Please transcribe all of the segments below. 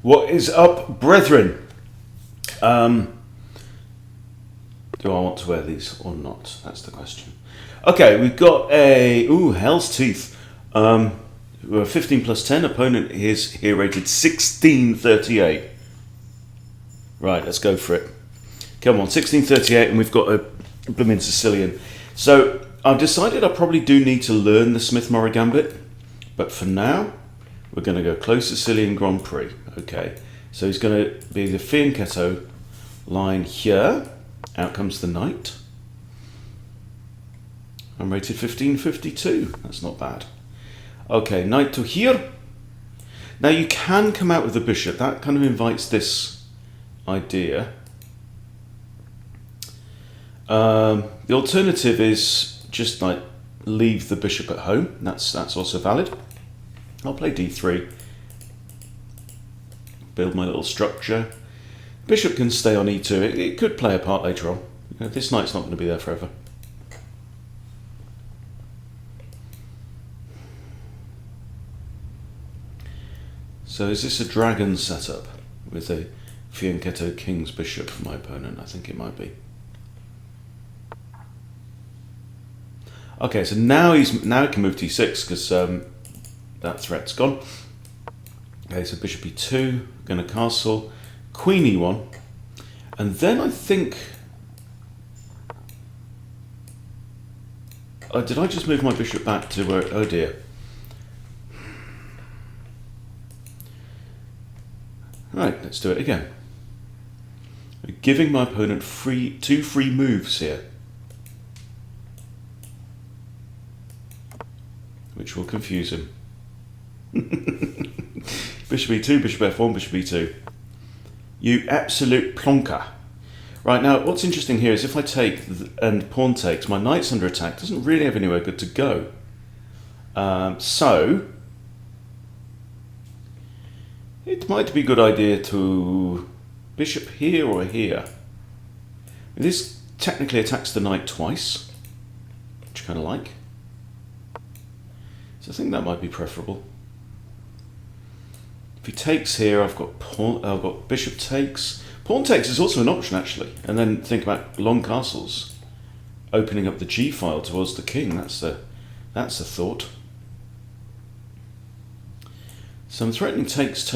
What is up, brethren? Do I want to wear these or not? That's the question. Okay, we've got a Hell's Teeth. 15 plus 10. Opponent is here rated 1638. Right, let's go for it. Come on, 1638, and we've got a blooming Sicilian. So I've decided I probably do need to learn the Smith-Morra Gambit, but for now, we're going to go close Sicilian Grand Prix. Okay, so he's going to be the fianchetto line here. Out comes the knight. I'm rated 1552. That's not bad. Okay, knight to here. Now you can come out with the bishop. That kind of invites this idea. The alternative is just like leave the bishop at home. That's also valid. I'll play d3. Build my little structure. Bishop can stay on e2. It could play a part later on. This knight's not going to be there forever. So is this a dragon setup with a fianchetto king's bishop for my opponent? I think it might be. Okay, so now he can move t6 because that threat's gone. Okay, so bishop e2, going to castle, queen e1, and then I think... Oh, did I just move my bishop back to where... Oh dear. Right, let's do it again. We're giving my opponent two free moves here, which will confuse him. Bishop e2, bishop f1, bishop e2. You absolute plonker. Right, now what's interesting here is if I take and pawn takes, my knight's under attack, doesn't really have anywhere good to go. So it might be a good idea to bishop here or here. This technically attacks the knight twice, which I kind of like. So I think that might be preferable. If he takes here, I've got bishop takes. Pawn takes is also an option actually, and then think about long castles, opening up the g file towards the king. That's a thought. So I'm threatening takes,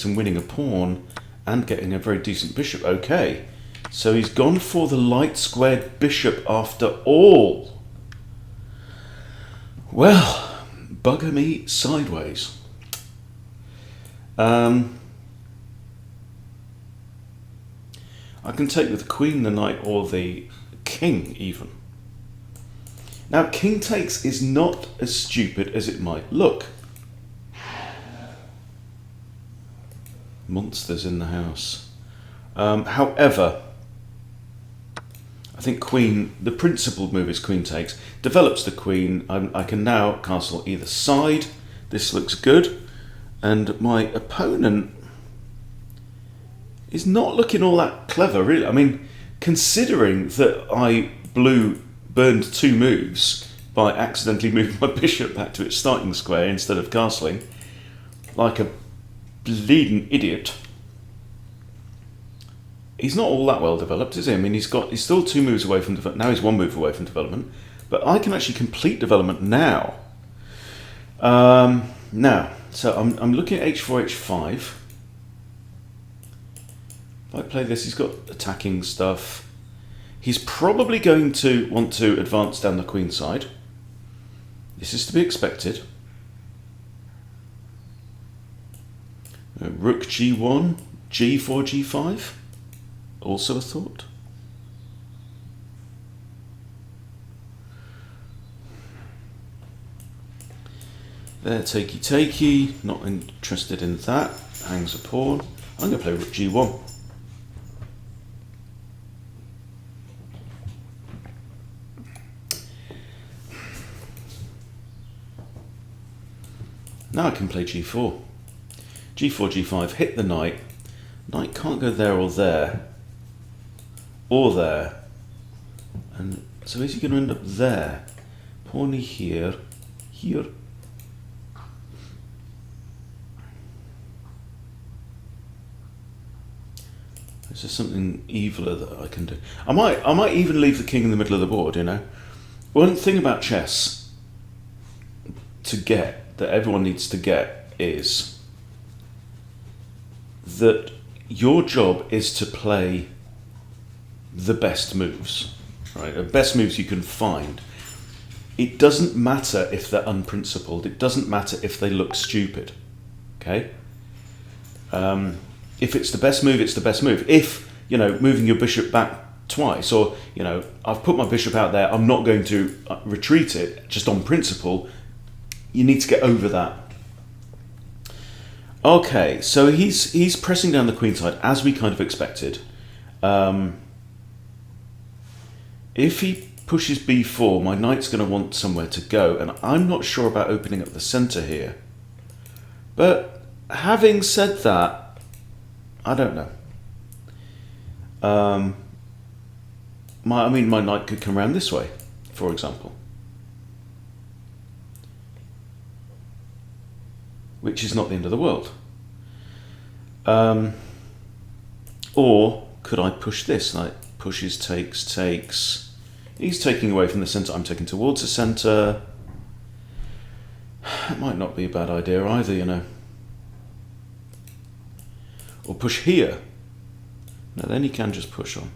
and winning a pawn, and getting a very decent bishop. Okay, so he's gone for the light squared bishop after all. Well, bugger me sideways. I can take with the queen, the knight, or the king even. Now, king takes is not as stupid as it might look. Monsters in the house. However, I think queen, the principled move is queen takes, develops the queen. I can now castle either side. This looks good. And my opponent is not looking all that clever, really. I mean, considering that I burned two moves by accidentally moving my bishop back to its starting square instead of castling, like a bleeding idiot. He's not all that well developed, is he? I mean, he's still two moves away from development. Now he's one move away from development, but I can actually complete development now. So I'm looking at h4, h5. If I play this, he's got attacking stuff. He's probably going to want to advance down the queen side. This is to be expected. Rook g1, g4, g5. Also a thought. There, takey, not interested in that. Hangs a pawn. I'm going to play rook g1. Now I can play g4. g4, g5, hit the knight. Knight can't go there or there. Or there. And so is he going to end up there? Pawn here, here. Is there something eviler that I can do? I might even leave the king in the middle of the board, you know? One thing about chess that everyone needs to get is that your job is to play the best moves, right? The best moves you can find. It doesn't matter if they're unprincipled. It doesn't matter if they look stupid, okay? If it's the best move, it's the best move. If, you know, moving your bishop back twice, or, you know, I've put my bishop out there, I'm not going to retreat it just on principle, you need to get over that. Okay, so he's pressing down the queen side, as we kind of expected. If he pushes b4, my knight's going to want somewhere to go, and I'm not sure about opening up the centre here. But having said that, I don't know. My knight could come around this way, for example. Which is not the end of the world. Or could I push this? Like, pushes, takes. He's taking away from the centre, I'm taking towards the centre. It might not be a bad idea either, you know. Or push here. No, then he can just push on.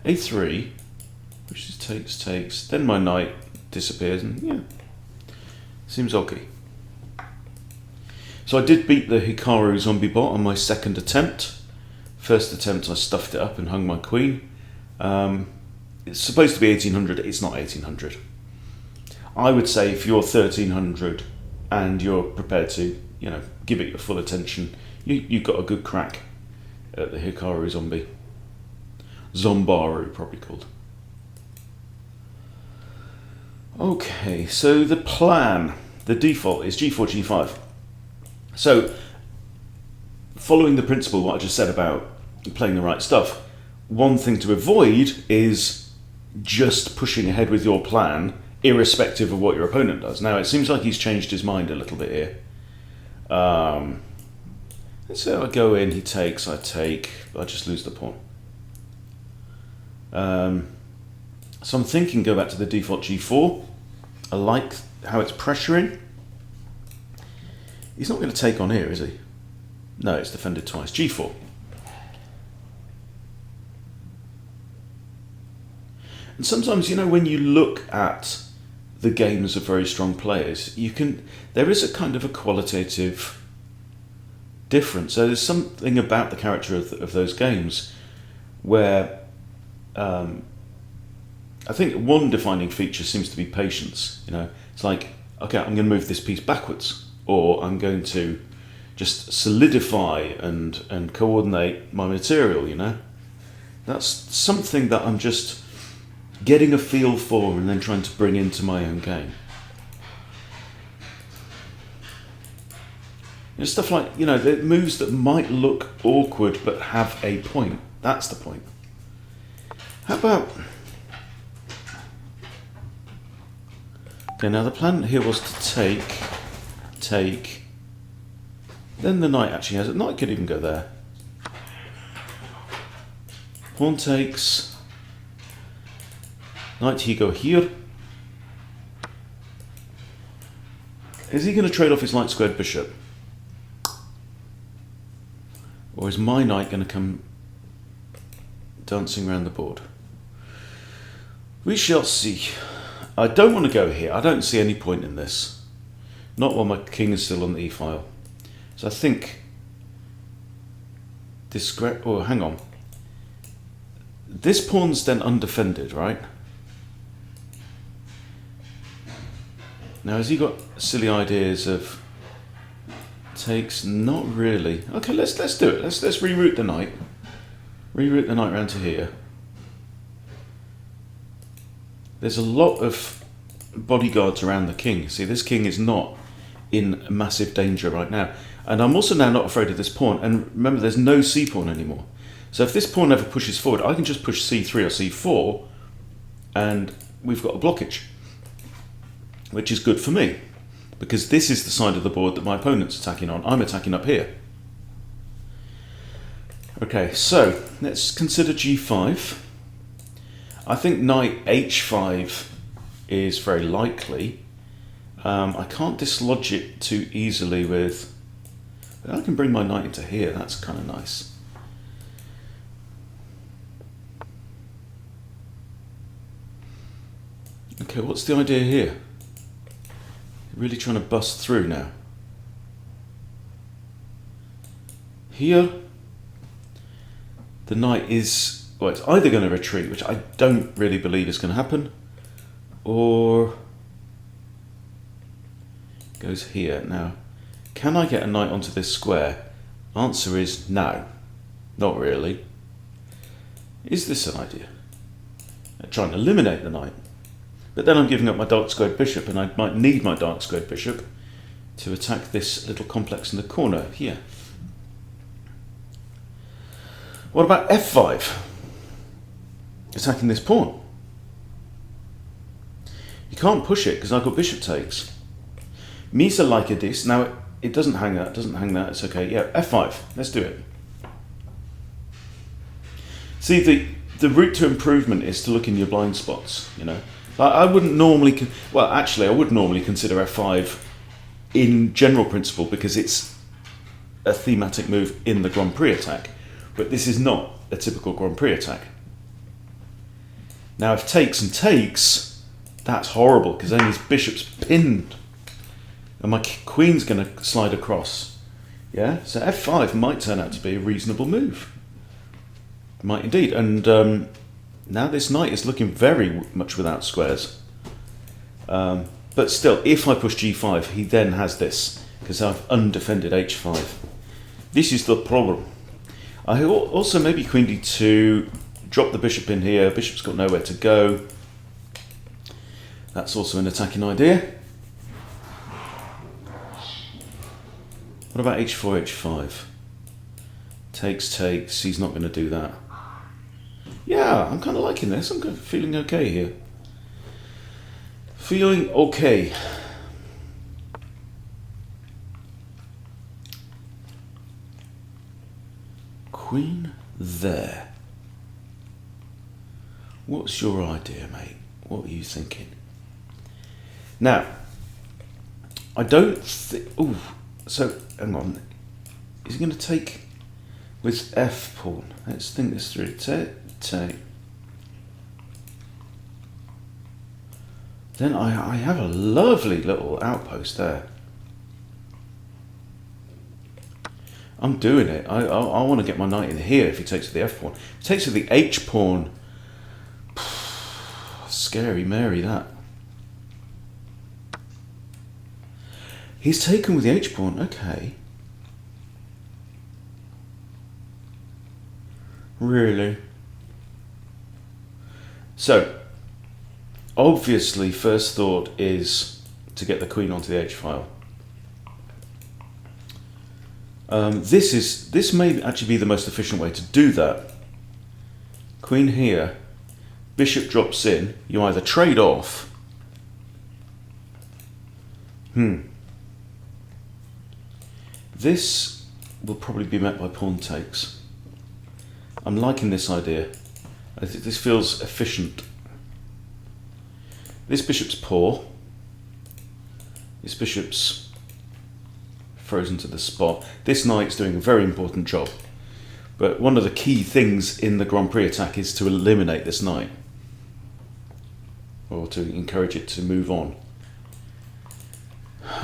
a3, pushes, takes. Then my knight disappears, and yeah, seems okay. So I did beat the Hikaru zombie bot on my second attempt. First attempt I stuffed it up and hung my queen. It's supposed to be 1800, it's not 1800. I would say if you're 1300 and you're prepared to, you know, give it your full attention, you've got a good crack at the Hikaru zombie. Zombaru, probably called. Okay, so the plan, the default is g4, g5. So, following the principle, what I just said about playing the right stuff, one thing to avoid is just pushing ahead with your plan, irrespective of what your opponent does. Now, it seems like he's changed his mind a little bit here. So I go in, he takes, I take, I just lose the pawn. So I'm thinking go back to the default g4. I like how it's pressuring. He's not going to take on here, is he? No, it's defended twice. g4. And sometimes, you know, when you look at the games of very strong players, there is a kind of a qualitative difference. So there's something about the character of those games where I think one defining feature seems to be patience. You know, it's like, okay, I'm going to move this piece backwards, or I'm going to just solidify and coordinate my material, you know. That's something that I'm just getting a feel for and then trying to bring into my own game. You know, stuff like, you know, the moves that might look awkward but have a point. That's the point. How about... Okay, now the plan here was to take... Then the knight actually has it. Knight could even go there. Pawn takes. Knight, he go here. Is he going to trade off his light squared bishop? Or is my knight going to come dancing around the board? We shall see. I don't want to go here. I don't see any point in this. Not while my king is still on the e-file. So I think this... Oh, hang on. This pawn's then undefended, right? Now, has he got silly ideas of... Takes? Not really. Okay, let's do it. Let's reroute the knight. Reroute the knight round to here. There's a lot of bodyguards around the king. See, this king is not in massive danger right now. And I'm also now not afraid of this pawn. And remember, there's no c-pawn anymore. So if this pawn ever pushes forward, I can just push c3 or c4, and we've got a blockage, which is good for me, because this is the side of the board that my opponent's attacking on. I'm attacking up here. Okay, so let's consider g5. I think knight h5 is very likely. I can't dislodge it too easily with... I can bring my knight into here, that's kind of nice. Okay, what's the idea here? Really trying to bust through now. Here, the knight is, well, it's either going to retreat, which I don't really believe is going to happen, or goes here. Now, can I get a knight onto this square? Answer is no, not really. Is this an idea? I'm trying to eliminate the knight, but then I'm giving up my dark squared bishop, and I might need my dark squared bishop to attack this little complex in the corner here. What about f5? Attacking this pawn. You can't push it because I've got bishop takes. Misa like this. Now it doesn't hang that, doesn't hang that, it's okay. Yeah, f5, let's do it. See, the route to improvement is to look in your blind spots, you know. I wouldn't normally, well actually I would normally consider f5 in general principle because it's a thematic move in the Grand Prix attack. But this is not a typical Grand Prix attack. Now if takes and takes, that's horrible because then his bishop's pinned and my queen's going to slide across. Yeah, so f5 might turn out to be a reasonable move. It might indeed. And now this knight is looking very much without squares. But still, if I push g5, he then has this because I've undefended h5. This is the problem. I also maybe queen d2, drop the bishop in here, bishop's got nowhere to go. That's also an attacking idea. What about h4, h5? Takes, takes, he's not going to do that. Yeah, I'm kind of liking this, I'm feeling okay here. Feeling okay. Queen there. What's your idea, mate? What are you thinking? Now, I don't think... Oh, so, hang on. Is he going to take with f pawn? Let's think this through. Take. Then I have a lovely little outpost there. I'm doing it. I want to get my knight in here if he takes with the f pawn. If he takes with the h pawn, scary Mary that. He's taken with the h pawn, okay. Really? So, obviously first thought is to get the queen onto the h file. This may actually be the most efficient way to do that. Queen here, bishop drops in, you either trade off. This will probably be met by pawn takes. I'm liking this idea. I think this feels efficient. This bishop's poor. This bishop's frozen to the spot. This knight's doing a very important job. But one of the key things in the Grand Prix attack is to eliminate this knight. Or to encourage it to move on.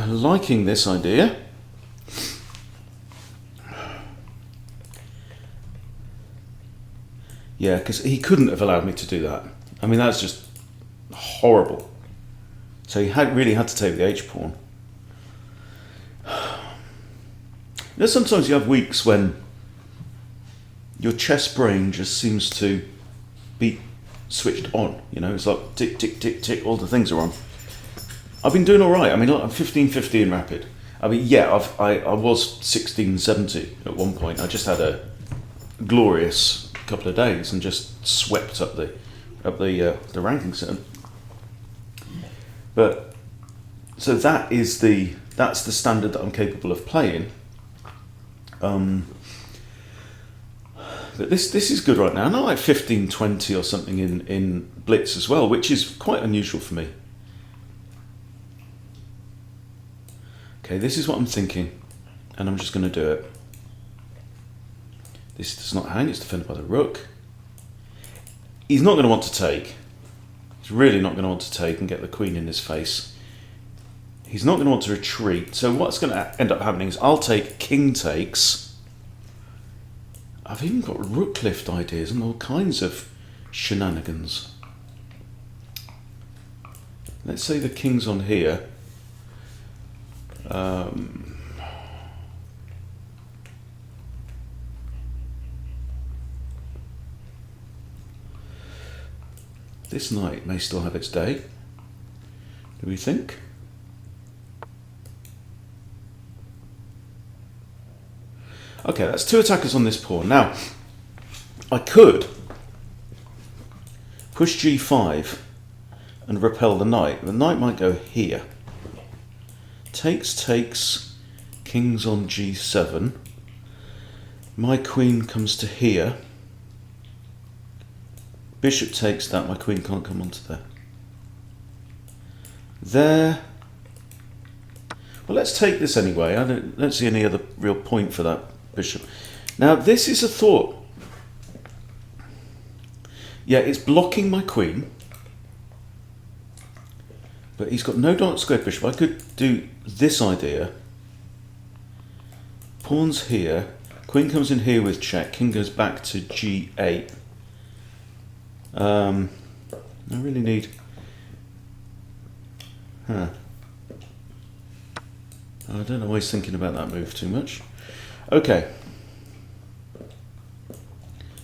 Liking this idea. Yeah, because he couldn't have allowed me to do that. I mean, that's just horrible. So he really had to take the h-pawn. You know, sometimes you have weeks when your chess brain just seems to be switched on. You know, it's like tick, tick, tick, tick, all the things are on. I've been doing all right. I mean, look, I'm 1550 in rapid. I mean, yeah, I was 1670 at one point. I just had a glorious couple of days and just swept up the rankings. But so that's the standard that I'm capable of playing. But this is good right now. Not like 15-20 or something in blitz as well, which is quite unusual for me. Okay, this is what I'm thinking, and I'm just going to do it. This does not hang, it's defended by the rook. He's not going to want to take. He's really not going to want to take and get the queen in his face. He's not going to want to retreat. So what's going to end up happening is I'll take, king takes. I've even got rook lift ideas and all kinds of shenanigans. Let's say the king's on here. This knight may still have its day. Do we think? Okay, that's two attackers on this pawn. Now, I could push g5 and repel the knight. The knight might go here. Takes, king's on g7. My queen comes to here. Bishop takes that, my queen can't come onto there. There. Well, let's take this anyway. I don't see any other real point for that bishop. Now, this is a thought. Yeah, it's blocking my queen. But he's got no dark square bishop. I could do this idea. Pawn's here. Queen comes in here with check. King goes back to g8. I really need... I don't know why he's thinking about that move too much. Okay.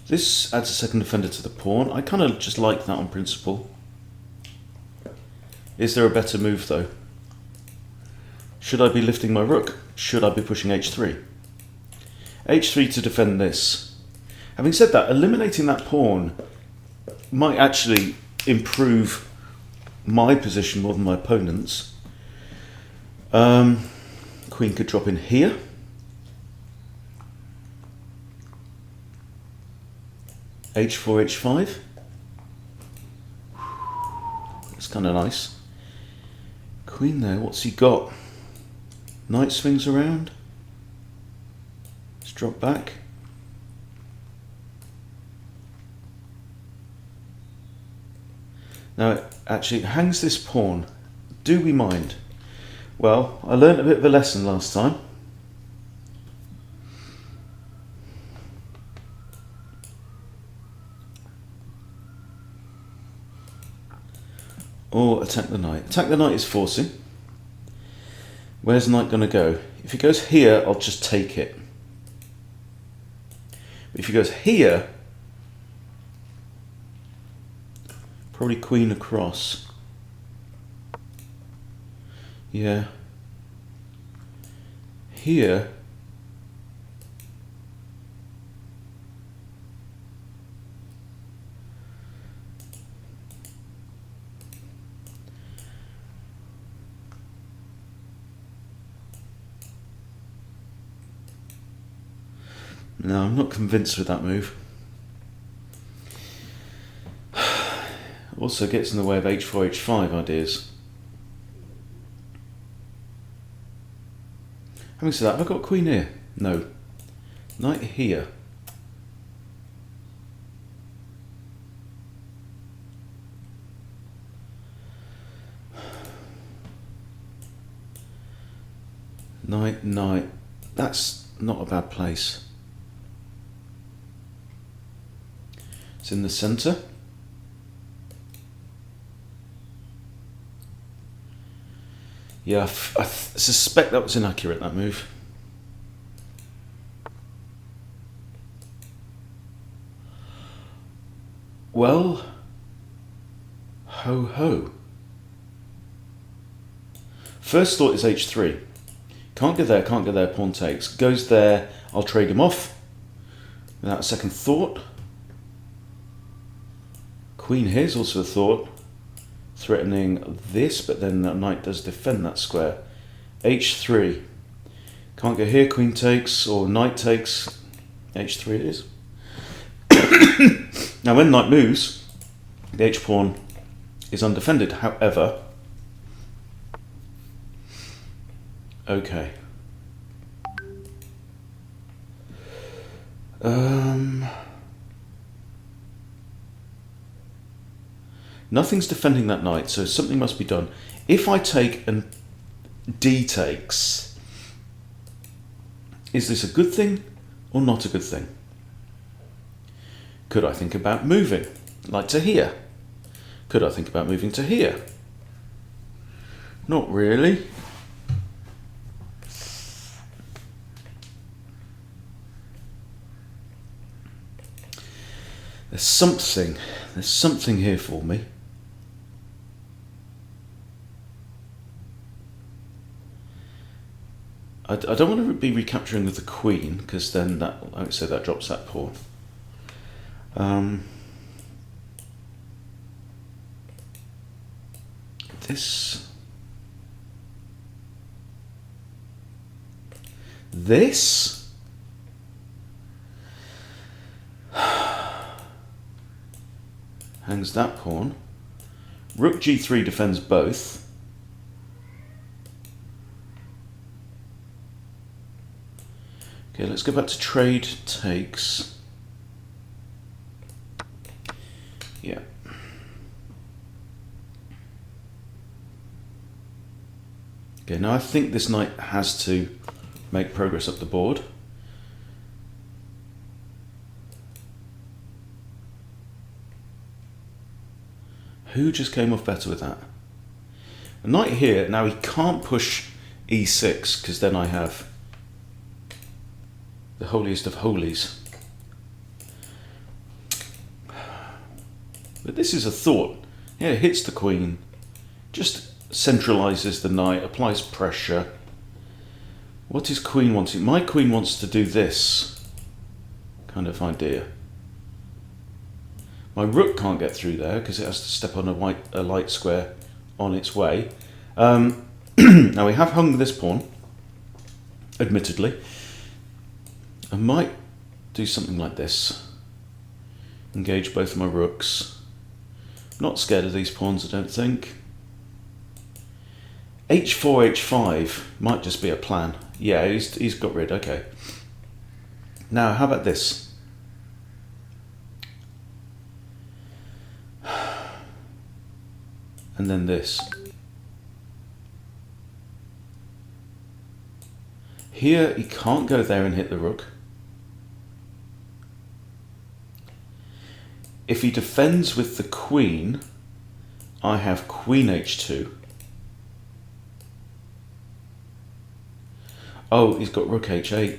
This adds a second defender to the pawn. I kind of just like that on principle. Is there a better move though? Should I be lifting my rook? Should I be pushing h3? h3 to defend this. Having said that, eliminating that pawn might actually improve my position more than my opponent's. Queen could drop in here. h4, h5. It's kind of nice. Queen there, what's he got? Knight swings around. Let's drop back. Now it actually hangs this pawn. Do we mind? Well, I learned a bit of a lesson last time. Or attack the knight. Attack the knight is forcing. Where's the knight going to go? If he goes here, I'll just take it. But if he goes here, probably queen across. Yeah. Here. No, I'm not convinced with that move. Also gets in the way of h4, h5 ideas. Having said that, have I got queen here? No. Knight here. Knight, knight. That's not a bad place. It's in the centre. Yeah, I suspect that was inaccurate, that move. Well, ho ho. First thought is h3. Can't go there, can't go there, pawn takes. Goes there, I'll trade him off. Without a second thought. Queen here's also a thought. Threatening this, but then that knight does defend that square. h3. Can't go here, queen takes, or knight takes. h3 it is. Now when knight moves, the h-pawn is undefended. However, okay. Nothing's defending that knight, so something must be done. If I take and d takes, is this a good thing or not a good thing? Could I think about moving, like to here? Could I think about moving to here? Not really. There's something here for me. I don't want to be recapturing with the queen, because then that, I would say, that drops that pawn. This hangs that pawn. Rook g3 defends both. Okay, let's go back to trade takes. Yeah. Okay, now I think this knight has to make progress up the board. Who just came off better with that? A knight here, now he can't push e6, because then I have the holiest of holies. But this is a thought. Yeah, it hits the queen, just centralizes the knight, applies pressure. What is queen wanting? My queen wants to do this kind of idea. My rook can't get through there because it has to step on a light square on its way. Now we have hung this pawn, admittedly. I might do something like this. Engage both of my rooks. Not scared of these pawns, I don't think. h4, h5 might just be a plan. Yeah, he's got rid, okay. Now, how about this? And then this. Here, he can't go there and hit the rook. If he defends with the queen, I have queen h2. Oh, he's got rook h8.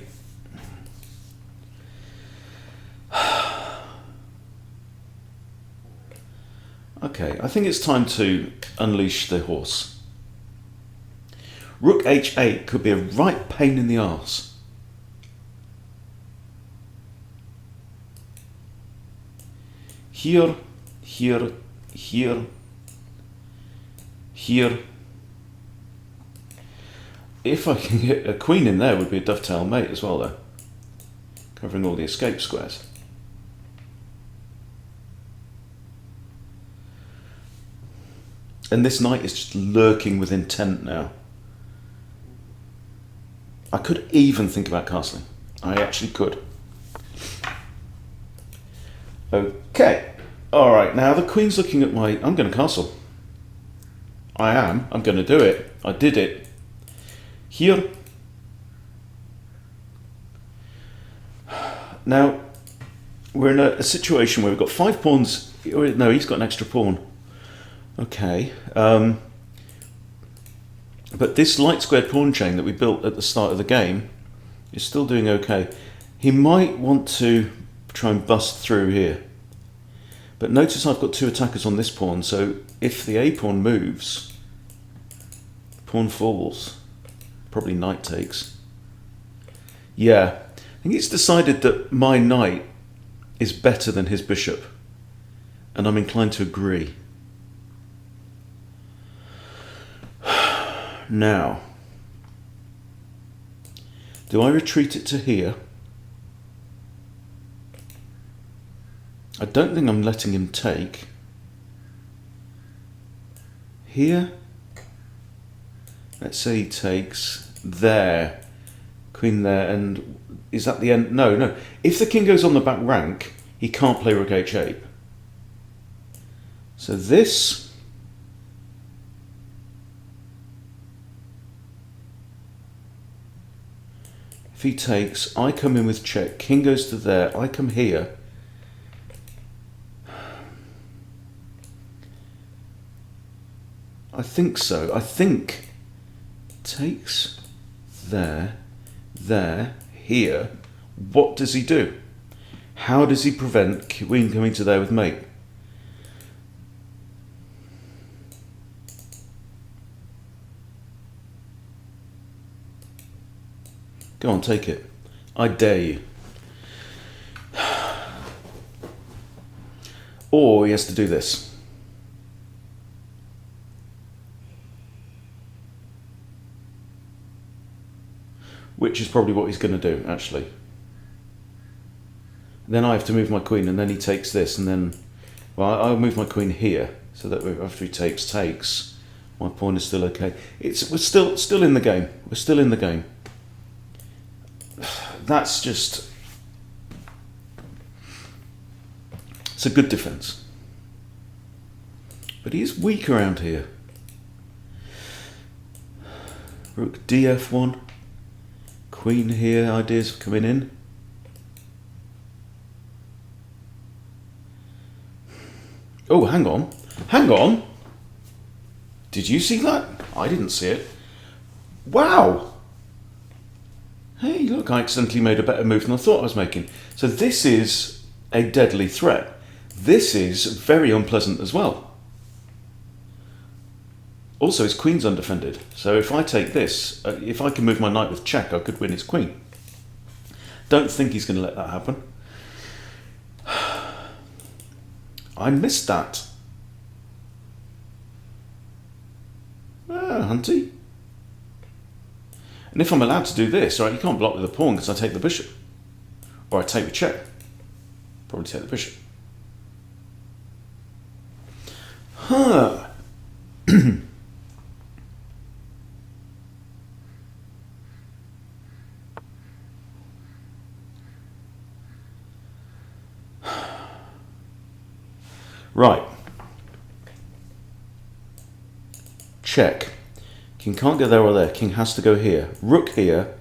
Okay, I think it's time to unleash the horse. Rook h8 could be a right pain in the arse. Here, here, here, here. If I can get a queen in there, would be a dovetail mate as well, though, covering all the escape squares. And this knight is just lurking with intent now. I could even think about castling. I actually could. Okay. All right. Now the queen's looking at my... I'm going to castle. I am. I'm going to do it. I did it. Here. Now, we're in a situation where we've got 5 pawns. No, he's got an extra pawn. Okay. But this light squared pawn chain that we built at the start of the game is still doing okay. He might want to try and bust through here. But notice I've got 2 attackers on this pawn, so if the A pawn moves, pawn falls. Probably knight takes. Yeah, I think it's decided that my knight is better than his bishop, and I'm inclined to agree. Now, do I retreat it to here? I don't think I'm letting him take. Here. Let's say he takes there. Queen there, and is that the end? No, no. If the king goes on the back rank, he can't play rook h8. So this... If he takes, I come in with check, king goes to there, I come here. I think so. I think takes there, there, here. What does he do? How does he prevent queen coming to there with mate? Go on, take it. I dare you. Or he has to do this. Which is probably what he's going to do, actually. Then I have to move my queen, and then he takes this, and then... Well, I'll move my queen here, so that after he takes, my pawn is still okay. We're still in the game. We're still in the game. That's just... It's a good defence. But he is weak around here. Rook df1. Queen here, ideas of coming in. Oh, hang on. Hang on. Did you see that? I didn't see it. Wow. Hey, look, I accidentally made a better move than I thought I was making. So this is a deadly threat. This is very unpleasant as well. Also, his queen's undefended, so if I take this, if I can move my knight with check, I could win his queen. Don't think he's going to let that happen. I missed that. Ah, hunty. And if I'm allowed to do this, right, you can't block with a pawn because I take the bishop. Or I take the check. Probably take the bishop. Huh. Right. Check. King can't go there or there. King has to go here. Rook here.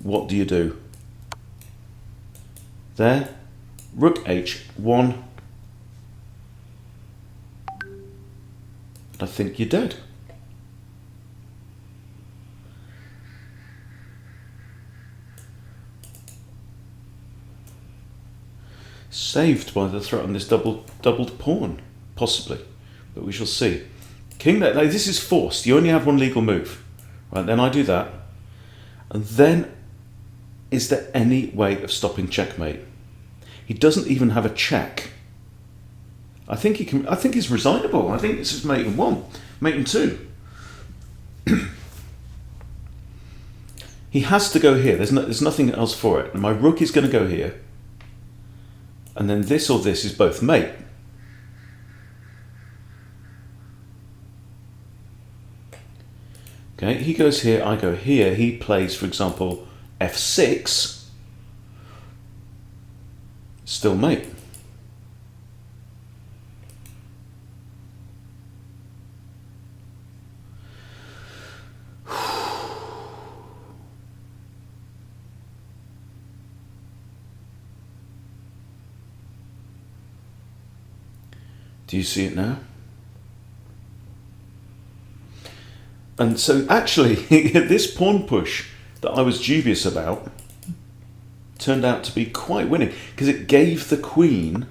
What do you do? There. Rook h1. I think you're dead. Saved by the threat on this doubled pawn, possibly, but we shall see. King there. Now this is forced. You only have one legal move, right? Then I do that, and then is there any way of stopping checkmate? He doesn't even have a check. I think he can. I think he's resignable. I think this is mate in one, mate in two. He has to go here. There's nothing else for it. And my rook is going to go here. And then this or this is both mate. Okay, he goes here, I go here. He plays, for example, f6. Still mate. Do you see it now? And so actually, this pawn push that I was dubious about turned out to be quite winning, because it gave the queen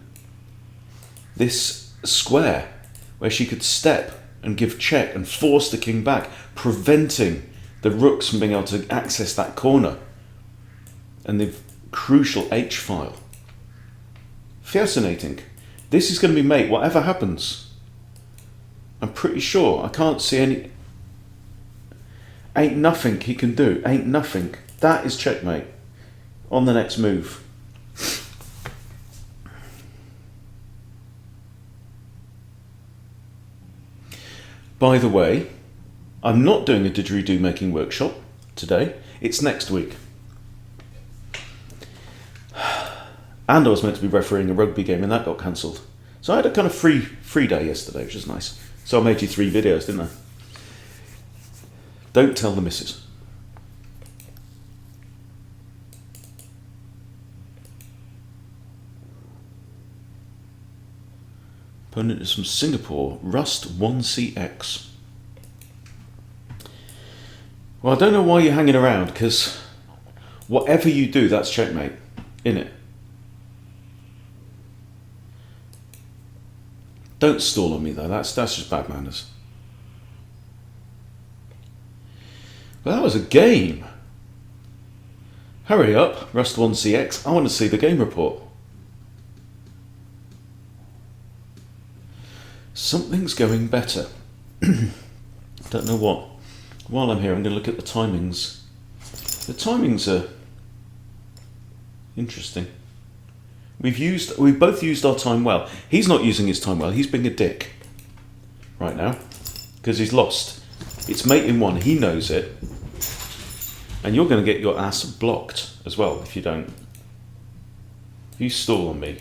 this square where she could step and give check and force the king back, preventing the rooks from being able to access that corner and the crucial h-file. Fascinating. This is going to be mate, whatever happens. I'm pretty sure. I can't see any... Ain't nothing he can do. Ain't nothing. That is checkmate. On the next move. By the way, I'm not doing a didgeridoo making workshop today. It's next week. And I was meant to be refereeing a rugby game and that got cancelled. So I had a kind of free day yesterday, which is nice. So I made you 3 videos, didn't I? Don't tell the missus. Opponent is from Singapore, Rust1CX. Well, I don't know why you're hanging around, because whatever you do, that's checkmate, innit? Don't stall on me though, that's just bad manners. Well, that was a game. Hurry up, Rust1CX, I want to see the game report. Something's going better. Don't know what. While I'm here, I'm going to look at the timings. The timings are interesting. We've both used our time well. He's not using his time well. He's being a dick right now because he's lost. It's mate in 1. He knows it, and you're going to get your ass blocked as well if you don't. If you stall on me.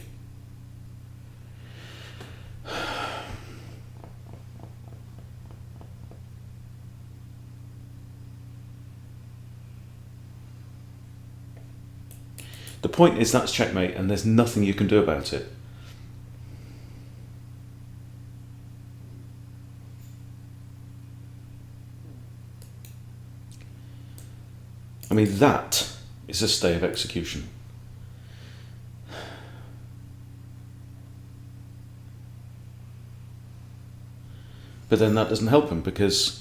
The point is that's checkmate and there's nothing you can do about it. I mean, that is a stay of execution. But then that doesn't help him because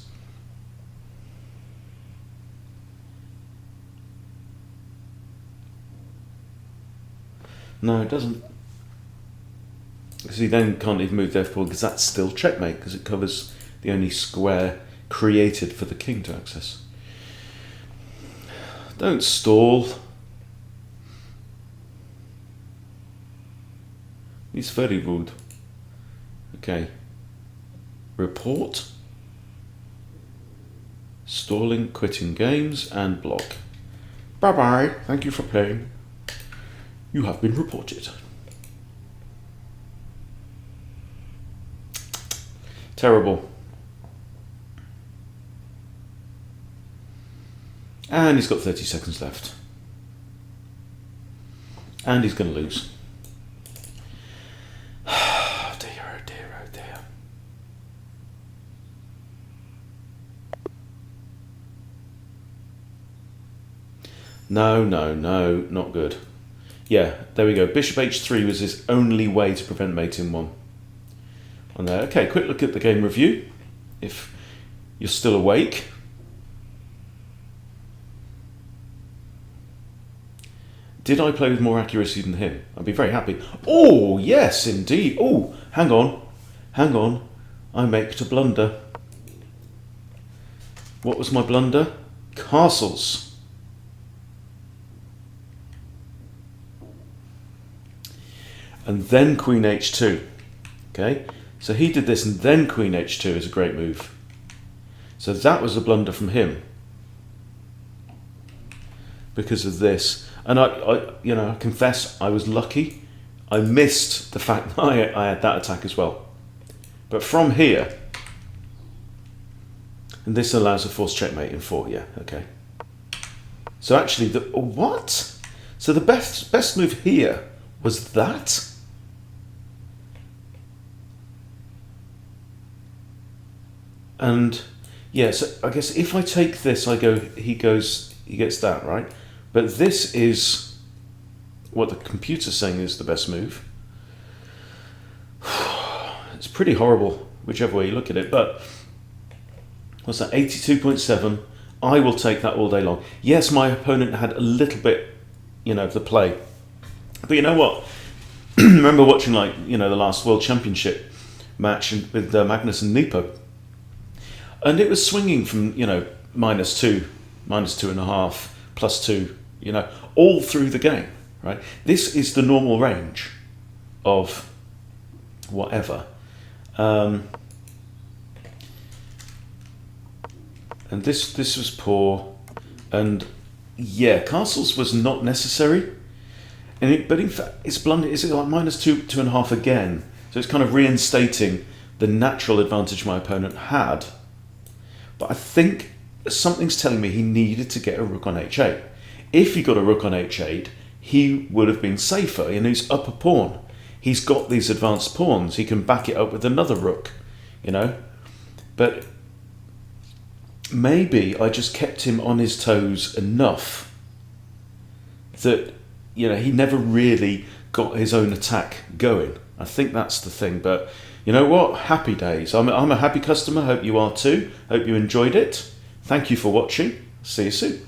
no, it doesn't. Because he then can't even move to f4 because that's still checkmate because it covers the only square created for the king to access. Don't stall. He's very rude. Okay. Report. Stalling, quitting games, and block. Bye-bye. Thank you for playing. You have been reported. Terrible. And he's got 30 seconds left. And he's going to lose. Oh dear, oh dear, oh dear. No, no, no, not good. Yeah, there we go. Bishop h3 was his only way to prevent mate in 1. On there. Okay, quick look at the game review. If you're still awake. Did I play with more accuracy than him? I'd be very happy. Oh, yes, indeed. Oh, hang on. Hang on. I make a blunder. What was my blunder? Castles. And then Queen h2. Okay, so he did this and then Queen h2 is a great move. So that was a blunder from him because of this. And I confess I was lucky. I missed the fact that I had that attack as well. But from here, and this allows a forced checkmate in 4. Yeah, okay. So actually, what? So the best move here was that. And yeah, so I guess if I take this, he gets that, right? But this is what the computer's saying is the best move. It's pretty horrible, whichever way you look at it, but what's that, 82.7? I will take that all day long. Yes, my opponent had a little bit, of the play. But you know what? Remember watching, the last World Championship match with Magnus and Nepo? And it was swinging from, -2, -2.5, +2, all through the game, right? This is the normal range of whatever. And this was poor. And yeah, castles was not necessary. But in fact, it's blunder. Is it like -2.5 again? So it's kind of reinstating the natural advantage my opponent had. But I think something's telling me he needed to get a rook on h8. If he got a rook on h8, he would have been safer in his upper pawn. He's got these advanced pawns. He can back it up with another rook, you know. But maybe I just kept him on his toes enough that, you know, he never really got his own attack going. I think that's the thing. But you know what? Happy days. I'm a happy customer. Hope you are too. Hope you enjoyed it. Thank you for watching. See you soon.